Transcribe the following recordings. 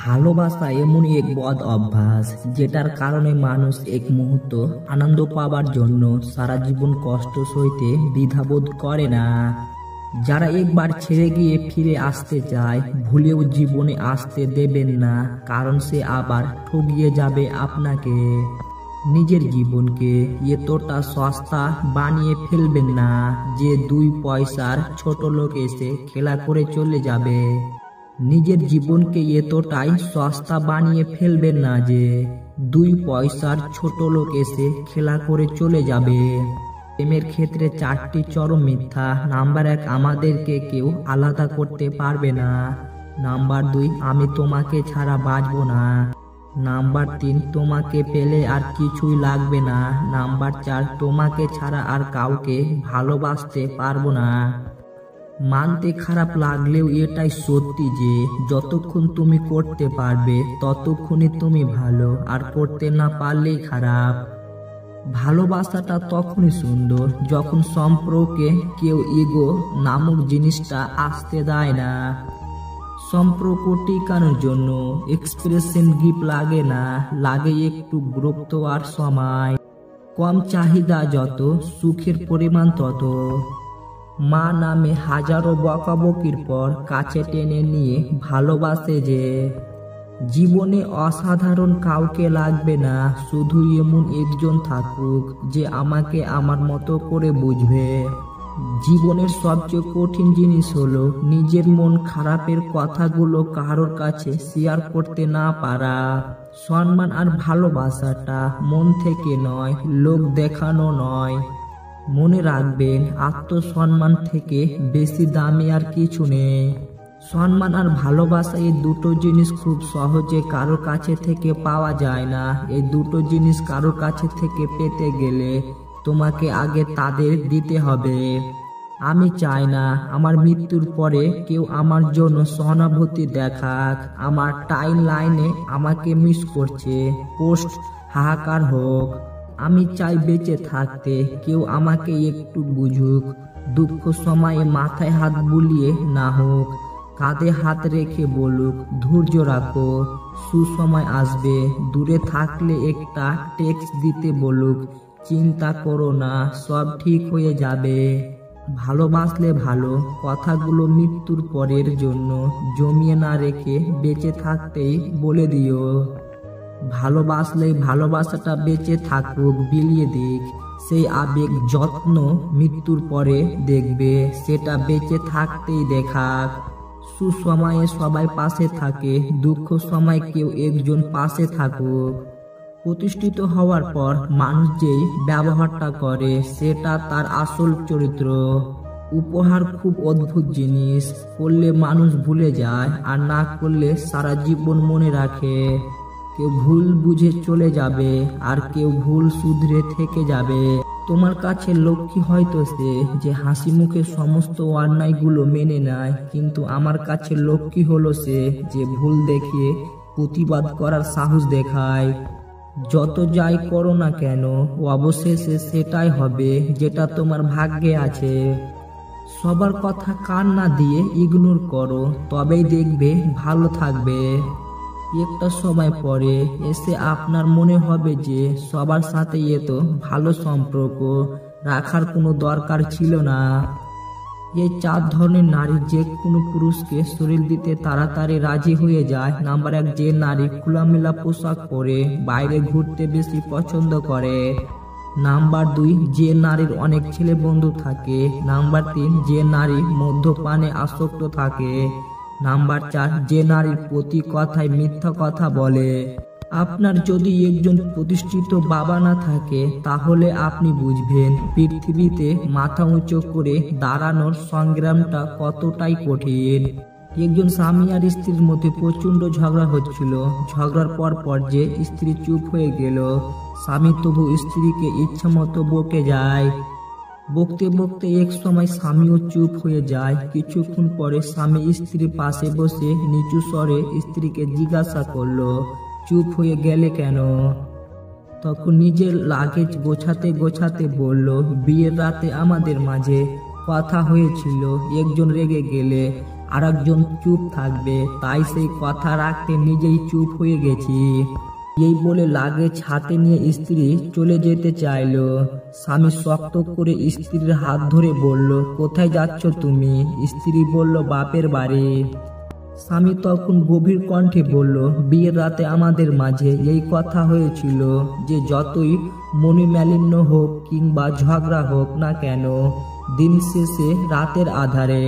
ভালোবাসা এমন এক বদ অভ্যাস যেটার কারণে মানুষ এক মুহূর্ত আনন্দ পাবার জন্য সারা জীবন কষ্ট সইতে দ্বিধাবোধ করে না। যারা একবার ছেড়ে গিয়ে ফিরে আসতে চায় ভুলেও জীবনে আসতে দেবেন না, কারণ সে আবার ঠকিয়ে যাবে আপনাকে। নিজের জীবনকে এতটা সস্তা বানিয়ে ফেলবেন না যে 2 পয়সার ছোট লোক এসে খেলা করে চলে যাবে। নিজের জীবনকে এতটাই সস্তা বানিয়ে ফেলবেন না যে 2 পয়সার ছোট লোক এসে খেলা করে চলে যাবে। প্রেমের ক্ষেত্রে 4টি চরম মিথ্যা। নাম্বার 1, আমাদেরকে কেউ আলাদা করতে পারবে না। নাম্বার 2, আমি তোমাকে ছাড়া বাঁচবো না। নাম্বার 3, তোমাকে পেলে আর কিছুই লাগবে না। নাম্বার 4, তোমাকে ছাড়া আর কাউকে ভালোবাসতে পারবো না। মানতে খারাপ লাগলেও এটাই সত্যি যে যতক্ষণ তুমি করতে পারবে ততক্ষণই তুমি ভালো, আর করতে না পারলেই খারাপ। ভালোবাসাটা তখনই সুন্দর যখন সম্পর্কে কেউ ইগো নামক জিনিসটা আসতে দেয় না। সম্পর্ক টিকানোর জন্য এক্সপ্রেশন গিফট লাগে না, লাগে একটু গুরুত্ব আর সময়। কম চাহিদা যত, সুখের পরিমাণ তত। মা নামে হাজারো বকাবকির পর কাছে টেনে নিয়ে ভালোবাসে যে। জীবনে অসাধারণ কাউকে লাগবে না, শুধু এমন একজন থাকুক যে আমাকে আমার মতো করে বুঝবে। জীবনের সবচেয়ে কঠিন জিনিস হলো নিজের মন খারাপের কথাগুলো কারোর কাছে শেয়ার করতে না পারা। সম্মান আর ভালোবাসাটা মন থেকে নয়, লোক দেখানো নয়। মনে রাখবেন, আত্মসম্মান থেকে বেশি দামি আর কিছু নেই। সম্মান আর ভালোবাসা এই দুটো জিনিস খুব সহজে কারোর কাছে থেকে পাওয়া যায় না। এই দুটো জিনিস কারোর কাছে থেকে পেতে গেলে তোমাকে আগে তাদের দিতে হবে। আমি চাই না আমার মৃত্যুর পরে কেউ আমার জন্য সহানুভূতি দেখাক, আমার টাইম লাইনে আমাকে মিস করছে পোস্ট হাহাকার হোক। আমি চাই বেঁচে থাকতে কেউ আমাকে একটু বুঝুক, দুঃখ সময়ে মাথায় হাত বুলিয়ে না হোক, কাঁধে হাত রেখে বলুক ধৈর্য রাখো, সুসময় আসবে। দূরে থাকলে একটা টেক্সট দিতে বলুক চিন্তা করো না, সব ঠিক হয়ে যাবে। ভালোবাসলে ভালো কথাগুলো মৃত্যুর পরের জন্য জমিয়ে না রেখে বেঁচে থাকতেই বলে দিও। ভালোবাসলে ভালোবাসাটা বেঁচে থাকুক, বিলিয়ে দিক। সেই আবেগ যত্ন মৃত্যুর পরে দেখবে, সেটা বেঁচে থাকতেই দেখাক। সুসময়ে সবাই পাশে থাকে, দুঃখ সময় কেউ একজন পাশে থাকুক। প্রতিষ্ঠিত হওয়ার পর মানুষ যেই ব্যবহারটা করে সেটা তার আসল চরিত্র। উপহার খুব অদ্ভুত জিনিস, করলে মানুষ ভুলে যায় আর না করলে সারা জীবন মনে রাখে। কেউ ভুল বুঝে চলে যাবে আর কেউ ভুল শুধরে থেকে যাবে। তোমার কাছে লক্ষ্মী হয়তো সে যে হাসি মুখে সমস্ত অন্যায়গুলো মেনে নেয়, কিন্তু আমার কাছে লক্ষ্মী হলো সে যে ভুল দেখিয়ে প্রতিবাদ করার সাহস দেখায়। যত যাই করো না কেন অবশেষে সেটাই হবে যেটা তোমার ভাগ্যে আছে। সবার কথা কান না দিয়ে ইগনোর করো, তবেই দেখবে ভালো থাকবে। একটা সময় পরে এসে আপনার মনে হবে যে সবার সাথে এত ভালো সম্পর্ক রাখার কোনো দরকার ছিল না। এই 4 ধরনের নারী যে কোনো পুরুষকে শরীর দিতে তাড়াতাড়ি রাজি হয়ে যায়। নাম্বার 1, যে নারী খোলামেলা পোশাক পরে বাইরে ঘুরতে বেশি পছন্দ করে। নাম্বার 2, যে নারীর অনেক ছেলে বন্ধু থাকে। নাম্বার 3, যে নারী মদ্যপানে আসক্ত থাকে। নাম্বার 4, যে নারীর প্রতি কথায় মিথ্যা কথা বলে। আপনার যদি একজন প্রতিষ্ঠিত বাবা না থাকে তাহলে আপনি বুঝবেন পৃথিবীতে মাথা উঁচু করে দাঁড়ানোর সংগ্রামটা কতটাই কঠিন। একজন স্বামী আর স্ত্রীর মধ্যে প্রচন্ড ঝগড়া হচ্ছিল। ঝগড়ার পর যে স্ত্রী চুপ হয়ে গেল, স্বামী তবু স্ত্রীকে ইচ্ছা মতো বকে যায়। বকতে বকতে এক সময় স্বামীও চুপ হয়ে যায়। কিছুক্ষণ পরে স্বামী স্ত্রীর পাশে বসে নিচু স্বরে স্ত্রীকে জিজ্ঞাসা করলো, চুপ হয়ে গেলে কেন? তখন নিজের লাগেজ গোছাতে গোছাতে বলল, বিয়ের রাতে আমাদের মাঝে কথা হয়েছিল, একজন রেগে গেলে আরেকজন চুপ থাকবে, তাই সেই কথা রাখতে নিজেই চুপ হয়ে গেছি। এই বলে লাগেজ হাতে নিয়ে স্ত্রী চলে যেতে চাইলো। স্বামী শক্ত করে স্ত্রীর হাত ধরে বলল, কোথায় যাচ্ছ তুমি? স্ত্রী বলল, বাপের বাড়ি। স্বামী তখন গভীর কণ্ঠে বলল, বিয়ের রাতে আমাদের মাঝে এই কথা হয়েছিল যে যতই মনোমালিন্য হোক কিংবা ঝগড়া হোক না কেন, দিন শেষে রাতের আধারে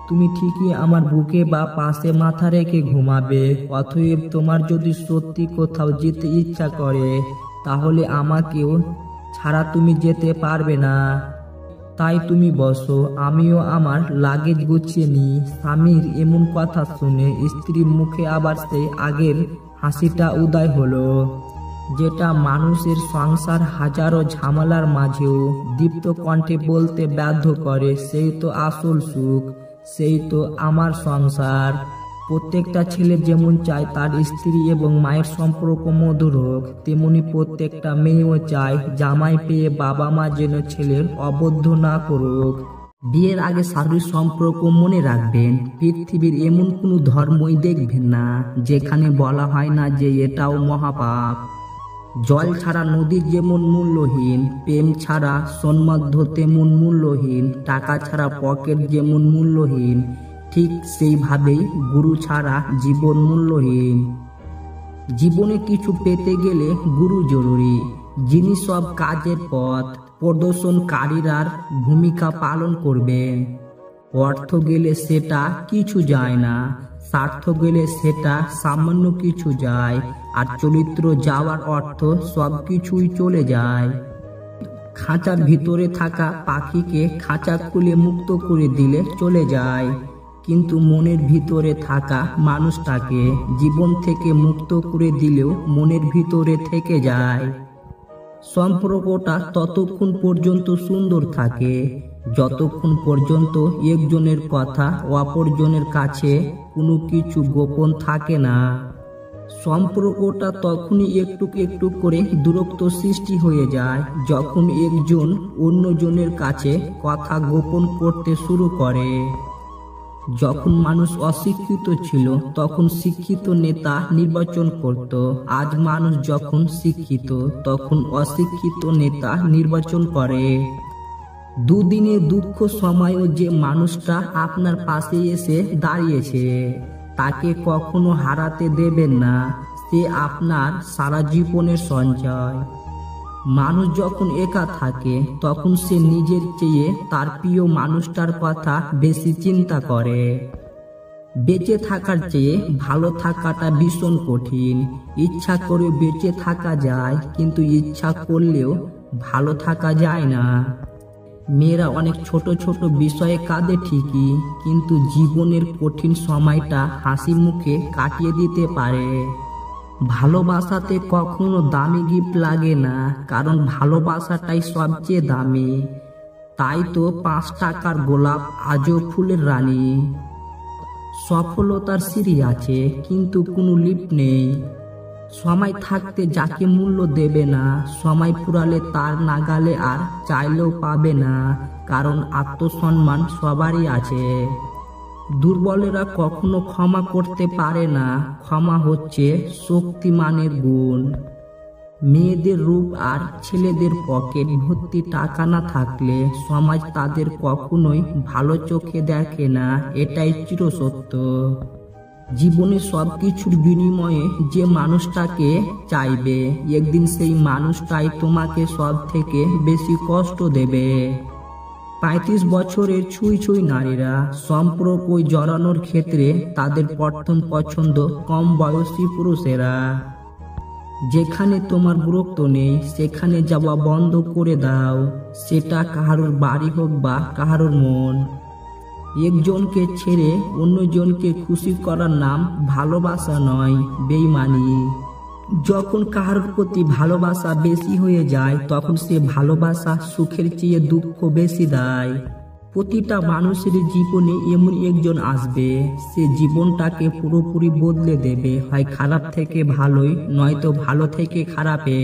তুমি ঠিকই আমার বুকে বা পাশে মাথা রেখে ঘুমাবে। অতএব তোমার যদি সত্যি কোথাও যেতে ইচ্ছা করে তাহলে আমাকেও ছাড়া তুমি যেতে পারবে না। তাই তুমি বসো, আমিও আমার লাগেজ গুছিয়ে নিই। স্বামীর এমন কথা শুনে স্ত্রীর মুখে আবার সেই আগের হাসিটা উদয় হলো, যেটা মানুষের সংসার হাজারো ঝামেলার মাঝেও দীপ্ত কণ্ঠে বলতে বাধ্য করে, সেই তো আসল সুখ, সেই তো আমার সংসার। প্রত্যেকটা ছেলে যেমন চায় তার স্ত্রী এবং মায়ের সম্পর্ক মধুর হোক, তেমনি প্রত্যেকটা মেয়েও চায় জামাই পেয়ে বাবা মা যেন ছেলের অবদ্ধ না করুক। বিয়ের আগে শারীরিক সম্পর্ক মনে রাখবেন, পৃথিবীর এমন কোনো ধর্মই দেখবেন না যেখানে বলা হয় না যে এটাও মহাপাপ। জল ছাড়া নদী যেমন মূল্যহীন, প্রেম ছাড়া সন্মার্থ তেমন মূল্যহীন, টাকা ছাড়া পকেট যেমন মূল্যহীন, ঠিক সেইভাবেই গুরু ছাড়া জীবন মূল্যহীন। জীবনে কিছু পেতে গেলে গুরু জরুরি, যিনি সব কাজের পথ প্রদর্শনকারীর ভূমিকা পালন করবেন। অর্থ গেলে সেটা কিছু যায় না, স্বার্থ গেলে সেটা সামান্য কিছু যায়, আর চরিত্র যাওয়ার অর্থ সবকিছুই চলে যায়। খাঁচার ভিতরে থাকা পাখিকে খাঁচা খুলে মুক্ত করে দিলে চলে যায়, কিন্তু মনের ভিতরে থাকা মানুষটাকে জীবন থেকে মুক্ত করে দিলেও মনের ভিতরে থেকে যায়। সম্পর্কটা ততক্ষণ পর্যন্ত সুন্দর থাকে যতক্ষণ পর্যন্ত একজনের কথা অপরজনের কাছে কোনো কিছু গোপন থাকে না। সম্পর্কটা তখনই একটু একটু করে দূরত্ব সৃষ্টি হয়ে যায় যখন একজন অন্যজনের কাছে কথা গোপন করতে শুরু করে। যখন মানুষ অশিক্ষিত ছিল তখন শিক্ষিত নেতা নির্বাচন করত, আজ মানুষ যখন শিক্ষিত তখন অশিক্ষিত নেতা নির্বাচন করে। দুদিনে দুঃখ সময়ও যে মানুষটা আপনার পাশে এসে দাঁড়িয়েছে তাকে কখনো হারাতে দেবেন না, সে আপনার সারা জীবনের সঞ্চয়। মানুষ যখন একা থাকে তখন সে নিজের চেয়ে তার প্রিয় মানুষটার কথা বেশি চিন্তা করে। বেঁচে থাকার চেয়ে ভালো থাকাটা ভীষণ কঠিন। ইচ্ছা করে বেঁচে থাকা যায়, কিন্তু ইচ্ছা করলেও ভালো থাকা যায় না। মেয়েরা অনেক ছোট ছোট বিষয়ে কাঁদে ঠিকই, কিন্তু জীবনের কঠিন সময়টা হাসি মুখে কাটিয়ে দিতে পারে। ভালোবাসাতে কখনো দামি গিফট লাগে না, কারণ ভালোবাসাটাই সবচেয়ে দামি। তাই তো 5 টাকার গোলাপ আজও ফুলের রানী। সফলতার সিঁড়ি আছে কিন্তু কোনো লিফট নেই। সময় থাকতে যাকে মূল্য দেবে না, সময় ফুরালে তার নাগালে আর চাইলেও পাবে না, কারণ আত্মসম্মান সবারই আছে। দুর্বলেরা কখনো ক্ষমা করতে পারে না, ক্ষমা হচ্ছে শক্তিমানের গুণ। মেয়েদের রূপ আর ছেলেদের পকেট ভর্তি টাকা না থাকলে সমাজ তাদের কখনোই ভালো চোখে দেখে না, এটাই চিরসত্য। জীবনে সবকিছুর বিনিময়ে যে মানুষটাকে চাইবে, একদিন সেই মানুষটাই তোমাকে সব থেকে বেশি কষ্ট দেবে। 35 বছরের ছুঁই ছুঁই নারীরা সম্পর্ক জড়ানোর ক্ষেত্রে তাদের প্রথম পছন্দ কম বয়সী পুরুষেরা। যেখানে তোমার গুরুত্ব নেই সেখানে যাওয়া বন্ধ করে দাও, সেটা কাহারোর বাড়ি হোক বা কাহারোর মন। একজনকে ছেড়ে অন্যজনকে খুশি করার নাম ভালোবাসা নয়, বেইমানি। যখন কাহার প্রতি ভালোবাসা বেশি হয়ে যায় তখন সে ভালোবাসা সুখের চেয়ে দুঃখ বেশি দেয়। প্রতিটা মানুষের জীবনে এমন একজন আসবে, সে জীবনটাকে পুরোপুরি বদলে দেবে, হয় খারাপ থেকে ভালোই, নয়তো ভালো থেকে খারাপে।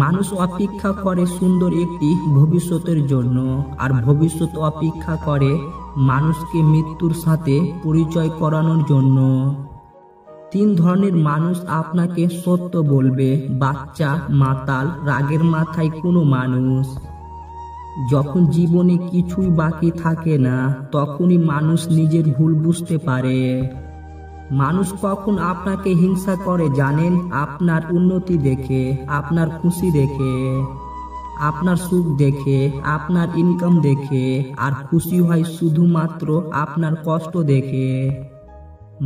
মানুষ অপেক্ষা করে সুন্দর একটি ভবিষ্যতের জন্য, আর ভবিষ্যৎ অপেক্ষা করে মানুষকে মৃত্যুর সাথে পরিচয় করানোর জন্য। 3 ধরনের মানুষ আপনাকে সত্য বলবে: বাচ্চা, মাতাল, রাগের মাথায় কোনো মানুষ। যখন জীবনে কিছুই বাকি থাকে না, তখনই মানুষ নিজের ভুল বুঝতে পারে। মানুষ কখন আপনাকে হিংসা করে জানেন? আপনার উন্নতি দেখে, আপনার খুশি দেখে, আপনার সুখ দেখে, আপনার ইনকাম দেখে। আর খুশি হয় শুধুমাত্র আপনার কষ্ট দেখে।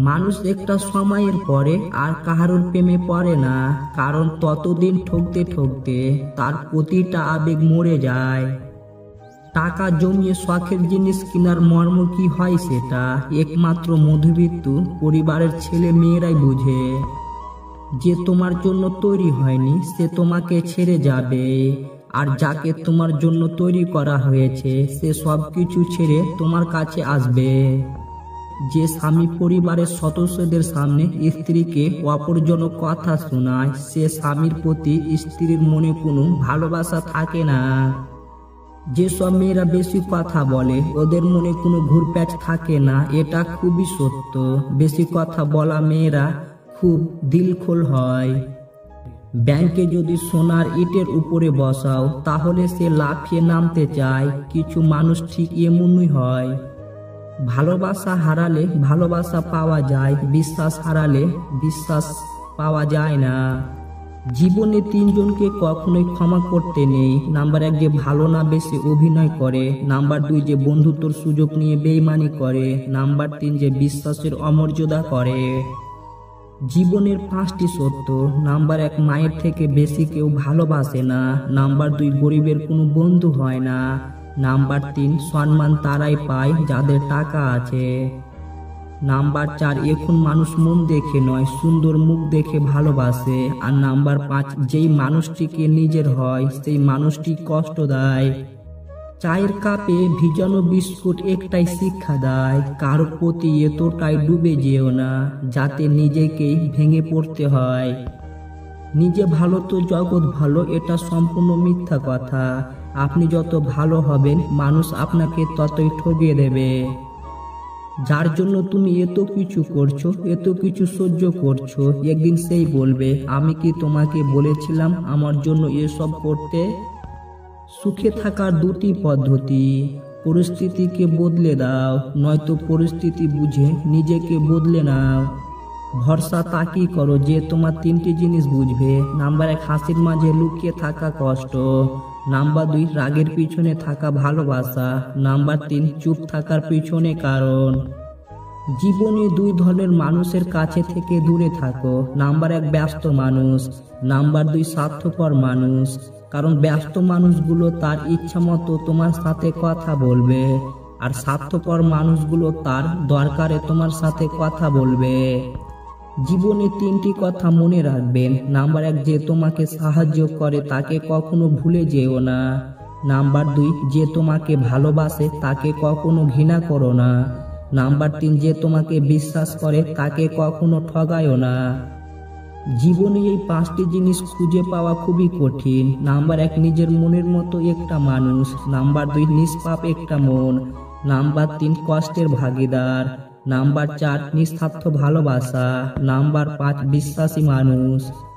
মানুষ একটা সময়ের পরে আর কাহারোর প্রেমে পড়ে না, কারণ ততদিন ঠকতে ঠকতে তার প্রতিটা আবেগ মরে যায়। টাকা জমিয়ে শখের জিনিস কেনার মর্ম কি হয় সেটা একমাত্র মধ্যবিত্ত পরিবারের ছেলে মেয়েরাই বুঝে। যে তোমার জন্য তৈরি হয়নি সে তোমাকে ছেড়ে যাবে, আর যাকে তোমার জন্য তৈরি করা হয়েছে সে সবকিছু ছেড়ে তোমার কাছে আসবে। যে স্বামী পরিবারের সদস্যদের সামনে স্ত্রীকে অপরজনক কথা শোনায়, সে স্বামীর প্রতি স্ত্রীর মনে কোনো ভালোবাসা থাকে না। যেসব মেয়েরা বেশি কথা বলে ওদের মনে কোনো ঘুরপ্যাচ থাকে না, এটা খুবই সত্য। বেশি কথা বলা মেয়েরা খুব দিলখোল হয়। ব্যাংকে যদি সোনার ইটের উপরে বসাও তাহলে সে লাফিয়ে নামতে চায়। কিছু মানুষ ঠিক এমনই হয়। ভালোবাসা হারালে ভালোবাসা পাওয়া যায়, বিশ্বাস হারালে বিশ্বাস পাওয়া যায় না। জীবনে 3 জনকে কখনোই ক্ষমা করতে নেই। নাম্বার 1, যে ভালো না বেশি অভিনয় করে। নাম্বার 2, যে বন্ধুত্বর সুযোগ নিয়ে বেইমানি করে। নাম্বার 3, যে বিশ্বাসের অমর্যাদা করে। জীবনের 5টি সত্য। নাম্বার 1, মায়ের থেকে বেশি কেউ ভালোবাসে না। নাম্বার 2, গরিবের কোনো বন্ধু হয় না। নাম্বার 3, সম্মান তারাই পায় যাদের টাকা আছে। নাম্বার 4, এখন মানুষ মন দেখে নয় সুন্দর মুখ দেখে ভালোবাসে। আর নাম্বার 5, যেই মানুষটিকে নিজের হয় সেই মানুষটি কষ্ট দেয়। চায়ের কাপে ভিজানো বিস্কুট একটাই শিক্ষা দেয়: কারো প্রতি এতটাই ডুবে যেও না যাতে নিজেকেই ভেঙে পড়তে হয়। নিজে ভালো তো জগৎ ভালো, এটা সম্পূর্ণ মিথ্যা কথা। আপনি যত ভালো হবেন মানুষ আপনাকে ততই ঠকিয়ে দেবে। যার জন্য তুমি এত কিছু করছো, এত কিছু সহ্য করছো, একদিন সেই বলবে, আমি কি তোমাকে বলেছিলাম আমার জন্য এসব করতে? সুখে থাকার 2টি পদ্ধতি: পরিস্থিতিকে বদলে দাও, নয়তো পরিস্থিতি বুঝে নিজেকে বদলে নাও। ভরসা তাকেই করো যে তোমার 3টি জিনিস বুঝবে। নাম্বার 1, হাসির মাঝে লুকিয়ে থাকা কষ্ট। নাম্বার 2, রাগের পিছনে থাকা ভালোবাসা। নাম্বার 3, চুপ থাকার পিছনে কারণ। জীবনে 2 ধরনের মানুষের কাছে থেকে দূরে থাকো। নাম্বার 1, ব্যস্ত মানুষ। নাম্বার 2, স্বার্থপর মানুষ। কারণ ব্যস্ত মানুষগুলো তার ইচ্ছা মতো তোমার সাথে কথা বলবে, আর স্বার্থপর মানুষগুলো তার দরকারে তোমার সাথে কথা বলবে। জীবনে 3টি কথা মনে রাখবেন। নাম্বার 1, যে তোমাকে সাহায্য করে তাকে কখনো ভুলে যেও না। নাম্বার 2, যে তোমাকে ভালোবাসে তাকে কখনো ঘৃণা করো না। নাম্বার 3, যে তোমাকে বিশ্বাস করে তাকে কখনো ঠগায়ও না। জীবনে এই 5টি জিনিস খুঁজে পাওয়া খুবই কঠিন। নাম্বার 1, নিজের মনের মতো একটা মানুষ। নাম্বার 2, নিষ্পাপ একটা মন। নাম্বার 3, কষ্টের ভাগিদার। নাম্বার 4, নিঃস্বার্থ ভালোবাসা। নাম্বার 5, বিশ্বাসী মানুষ।